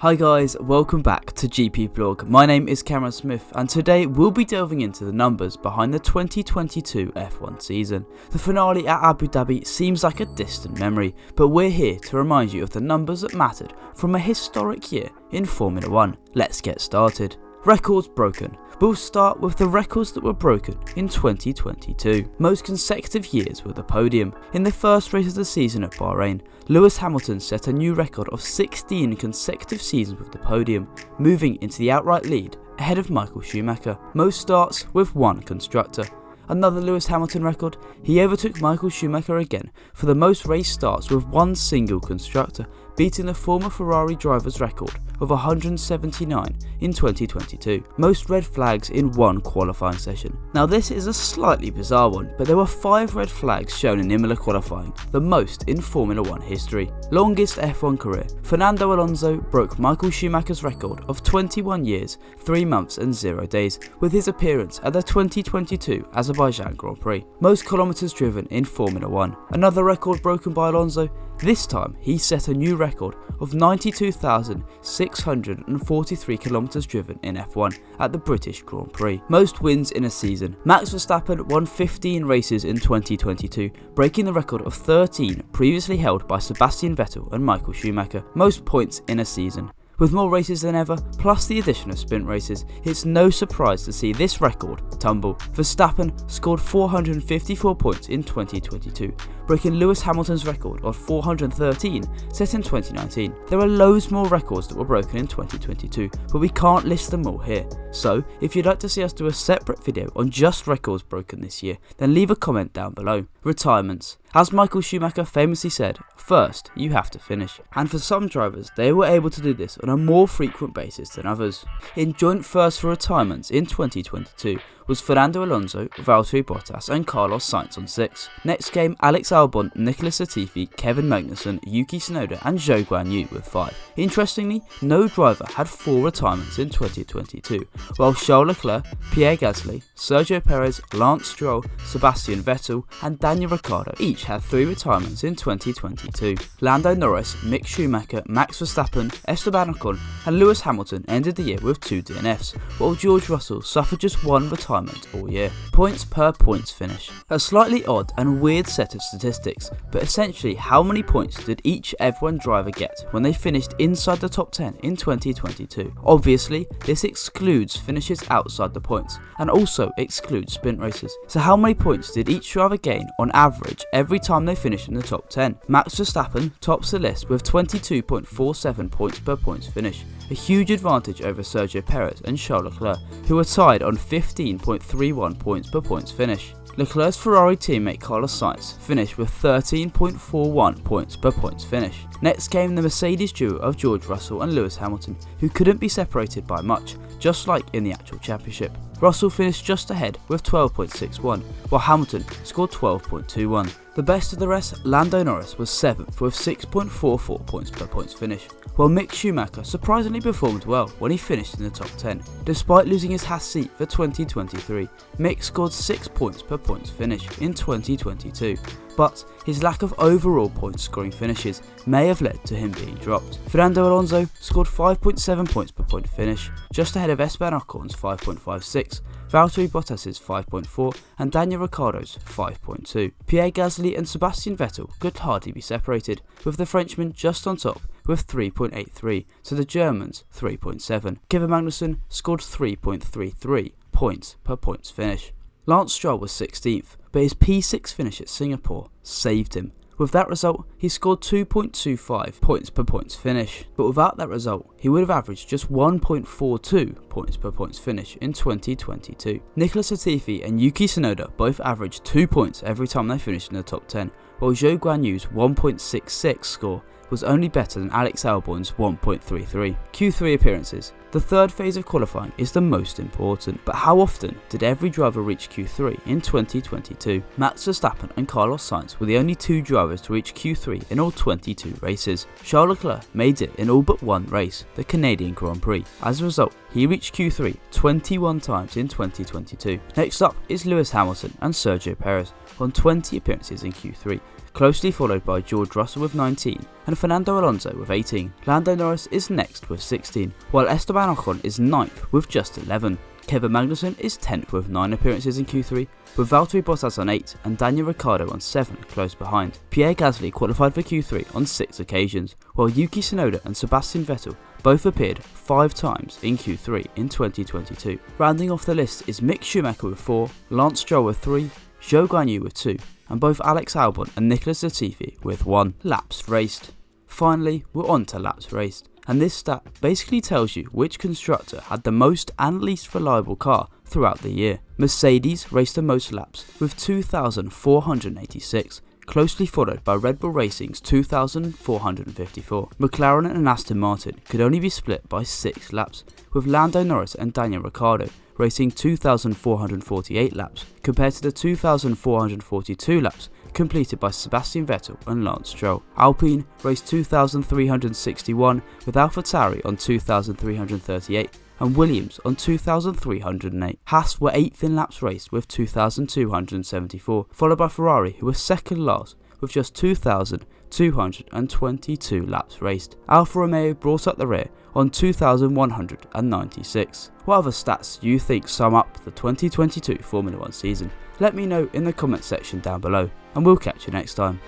Hi guys, welcome back to GPblog. My name is Cameron Smith and today we'll be delving into the numbers behind the 2022 F1 season. The finale at Abu Dhabi seems like a distant memory, but we're here to remind you of the numbers that mattered from a historic year in Formula 1. Let's get started. Records broken. We'll start with the records that were broken in 2022. Most consecutive years with the podium. In the first race of the season at Bahrain, Lewis Hamilton set a new record of 16 consecutive seasons with the podium, moving into the outright lead ahead of Michael Schumacher. Most starts with one constructor. Another Lewis Hamilton record, he overtook Michael Schumacher again for the most race starts with one single constructor, beating the former Ferrari driver's record of 179 in 2022. Most red flags in one qualifying session. Now this is a slightly bizarre one, but there were 5 red flags shown in Imola qualifying, the most in Formula 1 history. Longest F1 career, Fernando Alonso broke Michael Schumacher's record of 21 years, 3 months and 0 days with his appearance at the 2022 Azerbaijan Grand Prix. Most kilometers driven in Formula 1. Another record broken by Alonso. This time, he set a new record of 92,643 kilometers driven in F1 at the British Grand Prix. Most wins in a season. Max Verstappen won 15 races in 2022, breaking the record of 13 previously held by Sebastian Vettel and Michael Schumacher. Most points in a season. With more races than ever, plus the addition of sprint races, it's no surprise to see this record tumble. Verstappen scored 454 points in 2022, breaking Lewis Hamilton's record of 413 set in 2019. There are loads more records that were broken in 2022, but we can't list them all here. So, if you'd like to see us do a separate video on just records broken this year, then leave a comment down below. Retirements. As Michael Schumacher famously said, first you have to finish. And for some drivers, they were able to do this on a more frequent basis than others. In joint first for retirements in 2022 was Fernando Alonso, Valtteri Bottas and Carlos Sainz on 6. Next came Alex Albon, Nicholas Latifi, Kevin Magnussen, Yuki Tsunoda and Zhou Guanyu with 5. Interestingly, no driver had 4 retirements in 2022, while Charles Leclerc, Pierre Gasly, Sergio Perez, Lance Stroll, Sebastian Vettel and Daniel Ricciardo each had 3 retirements in 2022. Lando Norris, Mick Schumacher, Max Verstappen, Esteban Ocon and Lewis Hamilton ended the year with 2 DNFs, while George Russell suffered just 1 retirement all year. Points per points finish. A slightly odd and weird set of statistics, but essentially how many points did each F1 driver get when they finished inside the top 10 in 2022? Obviously, this excludes finishes outside the points, and also excludes sprint races. So how many points did each driver gain on average every time they finished in the top 10? Max Verstappen tops the list with 22.47 points per points finish, a huge advantage over Sergio Perez and Charles Leclerc, who were tied on 15.31 points per points finish. Leclerc's Ferrari teammate Carlos Sainz finished with 13.41 points per points finish. Next came the Mercedes duo of George Russell and Lewis Hamilton, who couldn't be separated by much, just like in the actual championship. Russell finished just ahead with 12.61, while Hamilton scored 12.21. The best of the rest, Lando Norris was 7th with 6.44 points per points finish, while Mick Schumacher surprisingly performed well when he finished in the top 10. Despite losing his Haas seat for 2023, Mick scored 6 points per points finish in 2022, but his lack of overall point scoring finishes may have led to him being dropped. Fernando Alonso scored 5.7 points per point finish, just ahead of Esteban Ocon's 5.56, Valtteri Bottas's 5.4 and Daniel Ricciardo's 5.2. Pierre Gasly and Sebastian Vettel could hardly be separated, with the Frenchman just on top with 3.83, so the Germans 3.7. Kevin Magnussen scored 3.33 points per points finish. Lance Stroll was 16th, but his P6 finish at Singapore saved him. With that result, he scored 2.25 points per points finish, but without that result, he would have averaged just 1.42 points per points finish in 2022. Nicholas Latifi and Yuki Tsunoda both averaged 2 points every time they finished in the top 10, while Zhou Guanyu's 1.66 score was only better than Alex Albon's 1.33. Q3 appearances. The third phase of qualifying is the most important, but how often did every driver reach Q3 in 2022? Max Verstappen and Carlos Sainz were the only 2 drivers to reach Q3 in all 22 races. Charles Leclerc made it in all but one race, the Canadian Grand Prix. As a result, he reached Q3 21 times in 2022. Next up is Lewis Hamilton and Sergio Perez on 20 appearances in Q3. closely followed by George Russell with 19 and Fernando Alonso with 18. Lando Norris is next with 16, while Esteban Ocon is 9th with just 11. Kevin Magnussen is 10th with 9 appearances in Q3, with Valtteri Bottas on 8 and Daniel Ricciardo on 7 close behind. Pierre Gasly qualified for Q3 on 6 occasions, while Yuki Tsunoda and Sebastian Vettel both appeared 5 times in Q3 in 2022. Rounding off the list is Mick Schumacher with 4, Lance Stroll with 3, Zhou Guanyu with 2, and both Alex Albon and Nicholas Latifi with 1. Laps raced. Finally, we're on to laps raced, and this stat basically tells you which constructor had the most and least reliable car throughout the year. Mercedes raced the most laps with 2,486, closely followed by Red Bull Racing's 2,454. McLaren and Aston Martin could only be split by 6 laps, with Lando Norris and Daniel Ricciardo racing 2,448 laps compared to the 2,442 laps completed by Sebastian Vettel and Lance Stroll. Alpine raced 2,361 with AlphaTauri on 2,338 and Williams on 2,308. Haas were 8th in laps raced with 2,274, followed by Ferrari, who were second last with just 2,222 laps raced. Alfa Romeo brought up the rear on 2,196. What other stats do you think sum up the 2022 Formula 1 season? Let me know in the comment section down below, and we'll catch you next time.